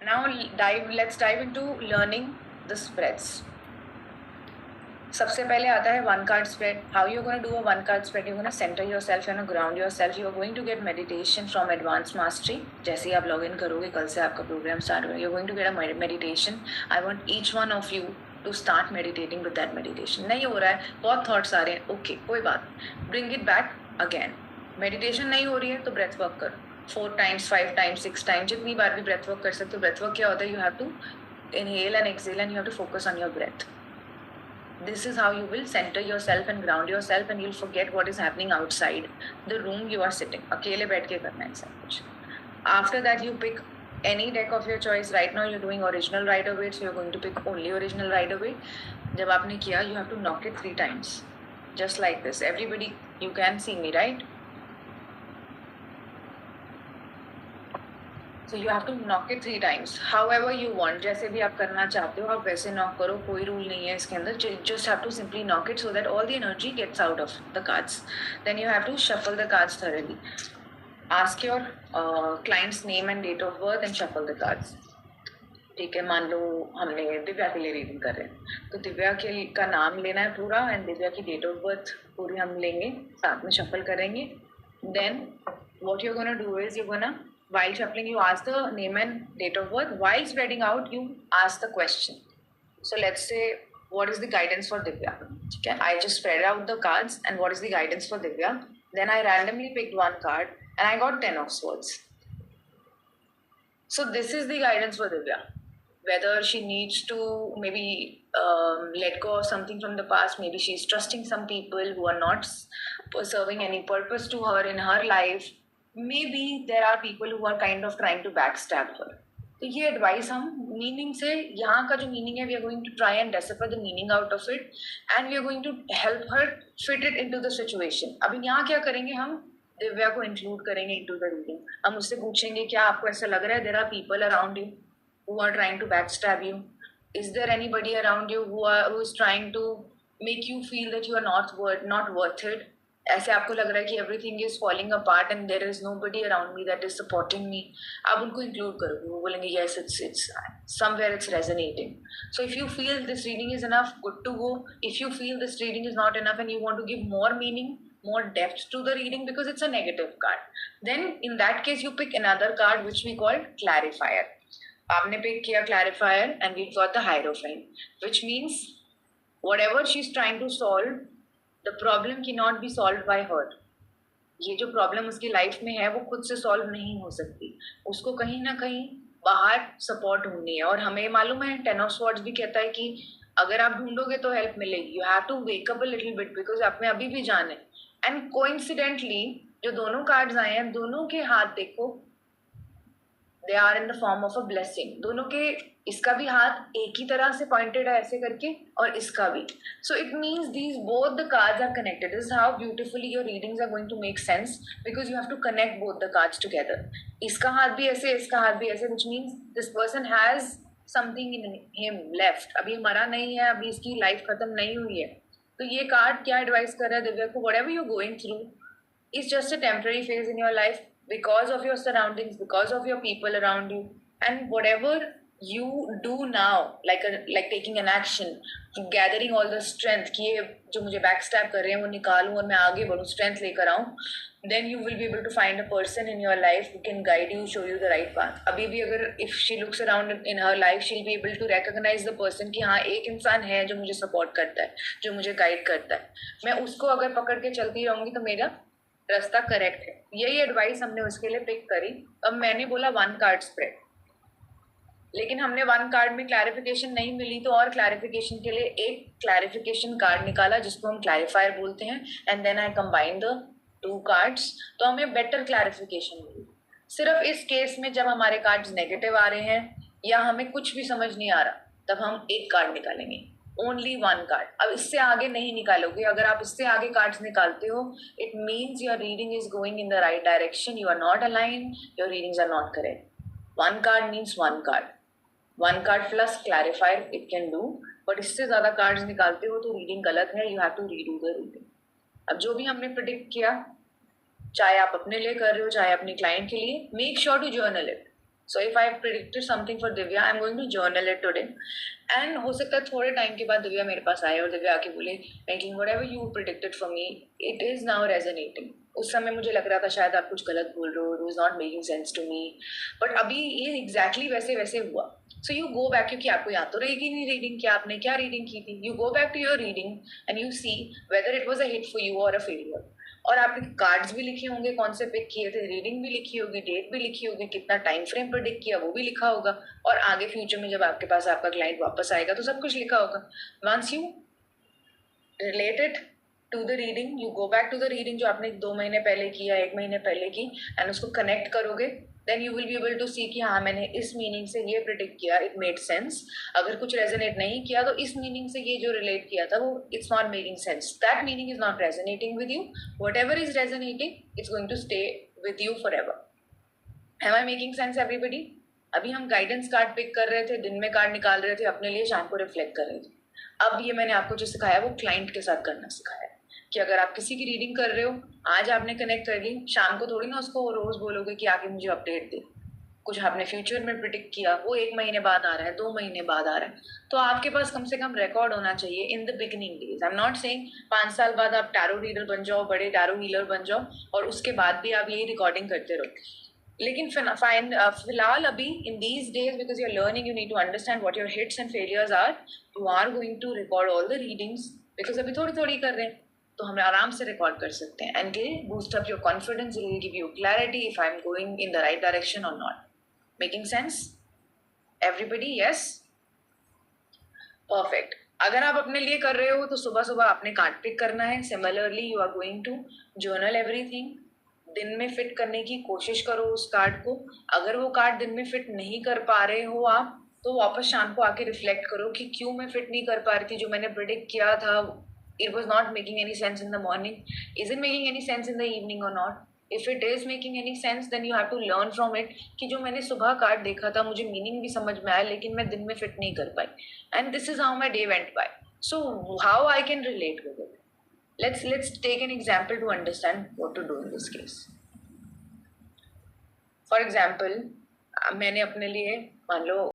Now let's dive into learning the spreads. सबसे पहले आता है one card spread. How you gonna do a one card spread? You gonna centre yourself and ground yourself. You are going to get meditation from advance mastery. जैसे ही आप log in करोगे, कल से आपका प्रोग्राम स्टार्ट होगा, you are going to get a meditation. I want each one of you to start meditating with that meditation. नहीं हो रहा है, बहुत थॉट्स आ रहे हैं, ओके कोई बात, bring it back again. Meditation नहीं हो रही है तो ब्रेथ वर्क करो 4 times 5 times 6 times, जितनी बार भी ब्रेथ वर्क कर सकते हो. ब्रेथ वर्क क्या होता है? You have to inhale and exhale and you have to focus on your breath. This is how you will center yourself and ground yourself, and you'll forget what is happening outside the room you are sitting. अकेले बैठ के करना है सब कुछ. After that you pick any deck of your choice. Right now you're doing original Rider-Waite, so you're going to pick only original Rider-Waite. जब आपने किया, you have to knock it 3 times, just like this. Everybody, you can see me, right? So you have to knock it 3 times. However you want, जैसे भी आप करना चाहते हो आप वैसे knock करो, कोई रूल नहीं है इसके अंदर. Just have to simply knock it so that all the energy gets out of the cards. Then you have to shuffle the cards thoroughly. Ask your client's name and date of birth and shuffle the cards. ठीक है, मान लो हमने दिव्या के लिए reading कर रहे हैं, तो दिव्या का नाम लेना है पूरा एंड दिव्या की डेट ऑफ बर्थ पूरी हम लेंगे, साथ में शफल करेंगे. Then what you're gonna do is you're gonna, while shuffling you ask the name and date of birth. While spreading out you ask the question. So let's say, what is the guidance for Divya? Okay, I just spread out the cards and what is the guidance for Divya. Then I randomly picked one card and I got 10 of swords. So this is the guidance for Divya. Whether she needs to maybe let go of something from the past, maybe she's trusting some people who are not serving any purpose to her in her life. Maybe there are people who are kind of trying to backstab her. तो ये advice हम meaning से, यहाँ का जो meaning है, we are going to try and decipher the meaning out of it and we are going to help her fit it into the situation. अभी यहाँ क्या करेंगे, हम दिव्या को इंक्लूड करेंगे इनटू द रीडिंग. हम उससे पूछेंगे क्या आपको ऐसा लग रहा है there are people around you who are trying to backstab you? Is there anybody around you who is trying to make you feel that you are not worth it? ऐसे आपको लग रहा है कि everything is falling apart and there is nobody around me that is supporting me. आप उनको include करोगे, वो बोलेंगे yes, it's somewhere it's resonating. So if you feel this reading is enough, good to go. If you feel this reading is not enough and you want to give more meaning, more depth to the reading because it's a negative card, then in that case you pick another card which we call clarifier. आपने pick किया clarifier and we got the hierophant, which means whatever she is trying to solve, the problem can not be solved by her. ये जो problem उसकी life में है वो खुद से सॉल्व नहीं हो सकती, उसको कहीं ना कहीं बाहर सपोर्ट ढूंढनी है. और हमें मालूम है, 10 of Swords भी कहता है कि अगर आप ढूंढोगे तो हेल्प मिलेगी. You have to wake up a little bit because आप में अभी भी जान है. एंड कोइंसिडेंटली जो दोनों कार्ड्स आए हैं, दोनों के हाथ देखो, they are in the form of a blessing. दोनों के, इसका भी हाथ एक ही तरह से पॉइंटेड है ऐसे करके और इसका भी. So it means these both the cards are connected. This is how beautifully your readings are going to make sense because you have to connect both the cards together. इसका हाथ भी ऐसे, इसका हाथ भी ऐसे, which means this person has something in him left. अभी मरा नहीं है, अभी इसकी लाइफ खत्म नहीं हुई है. तो ये कार्ड क्या एडवाइस कर रहा है दिव्या को? whatever you're going through is just a temporary phase in your life because of your surroundings, because of your people around you, and whatever you do now, like taking an action, gathering all the strength कि ये जो मुझे backstab कर रहे हैं वो निकालूं और मैं आगे बढ़ूं, strength लेकर आऊं, then you will be able to find a person in your life who can guide you, show you the right path. अभी भी अगर if she looks around in her life, she'll be able to recognize the person कि हाँ एक इंसान है जो मुझे support करता है, जो मुझे guide करता है. मैं उसको अगर पकड़ के चलती रहूंगी तो मेरा रास्ता करेक्ट है. यही एडवाइस हमने उसके लिए पिक करी. अब मैंने बोला 1 कार्ड स्प्रेड, लेकिन हमने 1 कार्ड में क्लैरिफिकेशन नहीं मिली तो और क्लैरिफिकेशन के लिए एक क्लैरिफिकेशन कार्ड निकाला जिसको हम क्लैरिफायर बोलते हैं. And then I combine the 2 cards, तो हमें बेटर क्लैरिफिकेशन मिली. सिर्फ इस केस में जब हमारे कार्ड्स नेगेटिव आ रहे हैं या हमें कुछ भी समझ नहीं आ रहा, तब हम एक कार्ड निकालेंगे, ओनली 1 कार्ड. अब इससे आगे नहीं निकालोगे. अगर आप इससे आगे कार्ड्स निकालते हो, it means your reading is going in the right direction. You are not align, your readings are not correct. 1 card means 1 card. 1 card plus clarifier it can do, but इससे ज्यादा कार्ड्स निकालते हो तो reading गलत है. You have to redo the reading. अब जो भी हमने प्रिडिक्ट किया, चाहे आप अपने लिए कर रहे हो चाहे अपने क्लाइंट के लिए, make sure to journal it. So if I predicted something for Divya, I'm going to journal it today. And हो सकता है थोड़े टाइम के बाद दिव्या मेरे पास आए और दिव्या आके बोले making whatever you predicted for me, it is now resonating. उस समय मुझे लग रहा था शायद आप कुछ गलत बोल रहे हो, it was not making sense to me. But अभी ये exactly वैसे वैसे हुआ. So you go back, क्योंकि आपको याद तो रहेगी नहीं रीडिंग कि आपने क्या रीडिंग की थी. You go back to your reading and you see whether it was a hit for you or a failure. और आपने कार्ड्स भी लिखे होंगे, कौन से पिक किए थे, रीडिंग भी लिखी होगी, डेट भी लिखी होगी, कितना टाइम फ्रेम प्रेडिक्ट किया वो भी लिखा होगा, और आगे फ्यूचर में जब आपके पास आपका क्लाइंट वापस आएगा तो सब कुछ लिखा होगा. Once you related to the reading, you go back to the reading जो आपने 2 महीने पहले की या 1 महीने पहले की, एंड उसको कनेक्ट करोगे, then you will be able to see कि हाँ मैंने इस मीनिंग से ये प्रिडिक्ट किया, इट मेड सेंस. अगर कुछ रेजोनेट नहीं किया तो इस मीनिंग से ये जो रिलेट किया था वो it's not making sense, that meaning is not resonating with you. Whatever is resonating it's going to stay with you forever. Am I making sense everybody? अभी हम गाइडेंस कार्ड पिक कर रहे थे, दिन में card निकाल रहे थे अपने लिए, शाम को रिफ्लेक्ट कर रहे थे. अब ये मैंने आपको जो सिखाया वो क्लाइंट के साथ करना सिखाया कि अगर आप किसी की रीडिंग कर रहे हो, आज आपने कनेक्ट कर ली, शाम को थोड़ी ना उसको रोज बोलोगे कि आके मुझे अपडेट दे. कुछ आपने फ्यूचर में प्रिडिक्ट किया, वो 1 महीने बाद आ रहा है, 2 महीने बाद आ रहा है, तो आपके पास कम से कम रिकॉर्ड होना चाहिए in the beginning days. I am not saying 5 साल बाद आप टैरो रीडर बन जाओ, बड़े टैरो हीलर बन जाओ और उसके बाद भी आप यही रिकॉर्डिंग करते रहो. लेकिन फिलहाल अभी in these days, because you are learning, you need to understand what your hits and failures are, you are going to record all the readings, because अभी थोड़ी थोड़ी कर रहे हैं तो हम आराम से रिकॉर्ड कर सकते हैं. And it boost up your confidence, it will give you clarity if I am going in the right direction और not. Making sense? Everybody, yes? Perfect. अगर आप अपने लिए कर रहे हो तो सुबह सुबह आपने कार्ड पिक करना है. Similarly you are going to journal everything. दिन में फिट करने की कोशिश करो उस कार्ड को. अगर वो कार्ड दिन में फिट नहीं कर पा रहे हो आप, तो वापस शाम को आके रिफ्लेक्ट करो कि क्यों मैं फिट नहीं कर पा रही थी. जो मैंने प्रिडिक्ट किया था, it was not making any sense in the morning. Is it making any sense in the evening or not? If it is making any sense, then you have to learn from it कि जो मैंने सुबह card देखा था मुझे meaning भी समझ में आया, लेकिन मैं दिन में फिट नहीं कर पाई. And this is how my day went by. So how I can relate with it? Let's take an example to understand what to do in this case. For example, मैंने अपने लिए मान लो